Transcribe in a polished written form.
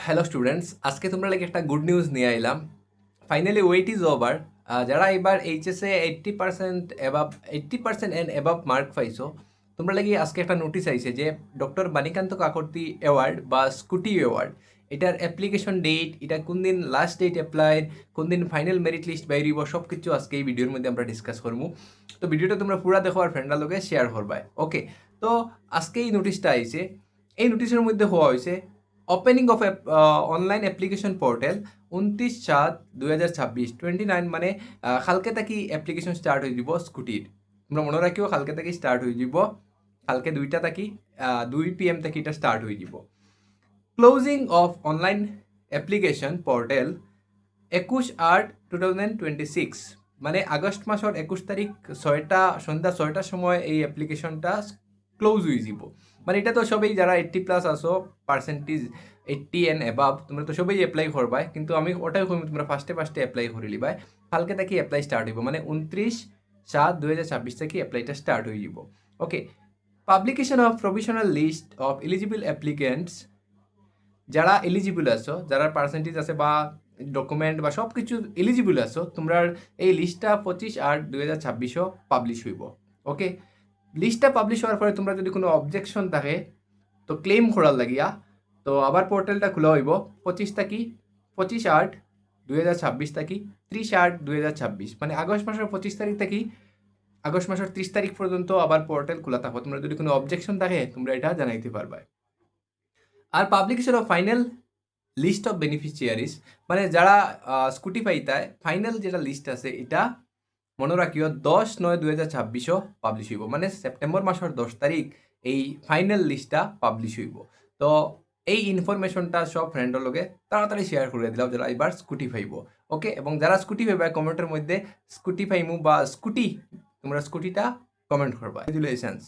Hello students, আজকে তোমরা লাগে একটা গুড নিউজ নিয়ে আইলাম। Finally wait is over. যারা এবার এইচএসএ 80% এবাব 80% অ্যান্ড এবাব মার্ক পাইছো, তোমরা লাগি আজকে একটা নোটিশ আইছে যে ডক্টর বাণীকান্ত কাকর্তি অ্যাওয়ার্ড বা স্কুটি অ্যাওয়ার্ড, এটার অ্যাপ্লিকেশন ডেট, এটা কোন দিন লাস্ট ডেট অ্যাপ্লাই, কোন দিন ফাইনাল মেরিট লিস্ট বাইরিব, সব কিছু আজকে এই ভিডিওর মধ্যে আমরা ডিসকাস করবো। তো ভিডিওটা তোমরা পুরা দেখো আর ফ্রেন্ডার লগে শেয়ার করবাই। ওকে, তো আজকে এই নোটিশটা আইছে। এই নোটিশের মধ্যে হওয়া হয়েছে opening of online application portal 29/7/2026, 29 মানে কালকে থাকি অ্যাপ্লিকেশন স্টার্ট হয়ে যাব স্কুটির। তোমরা মনে রাখিও কালকে থাকি স্টার্ট হয়ে যাব, কালকে 2টা থাকি 2 PM থেকে এটা স্টার্ট হয়ে যাব। Closing of online application portal 21/8/2026, মানে আগস্ট মাসের 21 তারিখ সন্ধ্যা 6টার সময় এই অ্যাপ্লিকেশনটা ক্লোজ হয়ে যাব। মানে এটা তো সবাই যারা 80+ আসো, পার্সেন্টেজ 80 অ্যান্ড অ্যাবাভ, তোমরা তো সবাই অ্যাপ্লাই করবাই, কিন্তু আমি ওটাই করি তোমরা ফার্স্টে অ্যাপ্লাই করে লিবাই। কালকে থেকে অ্যাপ্লাই স্টার্ট হইব, মানে 29/7/2026 থেকে অ্যাপ্লাইটা স্টার্ট হয়ে যাব। Okay, publication of provisional list of eligible applicants, যারা এলিজিবল আছো, যারা পার্সেন্টেজ আছে বা ডকুমেন্ট বা সব কিছু এলিজিবল আছো, তোমরা এই লিস্টটা 25/8/2026 পাবলিশ হইব। ওকে, লিস্টটা পাবলিশ হওয়ার পরে তোমরা যদি কোনো অবজেকশন থাকে তো ক্লেম করার লাগিয়া তো আবার পোর্টালটা খোলা হইব 25/8/2026 থাকি 30/8/2026, মানে আগস্ট মাসের 25 তারিখ থাকি আগস্ট মাসের 30 তারিখ পর্যন্ত আবার পোর্টাল খোলা থাকবে। তোমরা যদি কোনো অবজেকশন থাকে তোমরা এটা জানাইতে পারবা। আর publication of final list of beneficiaries, মানে যারা স্কুটি পাইতায় ফাইনাল যেটা লিস্ট আছে এটা মনে রাখিও 10/9/2026 পাবলিশ হইব, মানে সেপ্টেম্বর মাসের 10 তারিখ এই ফাইনাল লিস্টটা পাবলিশ হইব। তো এই ইনফরমেশনটা সব ফ্রেন্ডের লগে তাড়াতাড়ি শেয়ার করে দিলাম যারা এবার স্কুটি পাইব। ওকে, এবং যারা স্কুটি পাইবা কমেন্টের মধ্যে স্কুটি পাইমু বা স্কুটি, তোমরা স্কুটিটা কমেন্ট করবা। কংগ্রাচুলেশনস।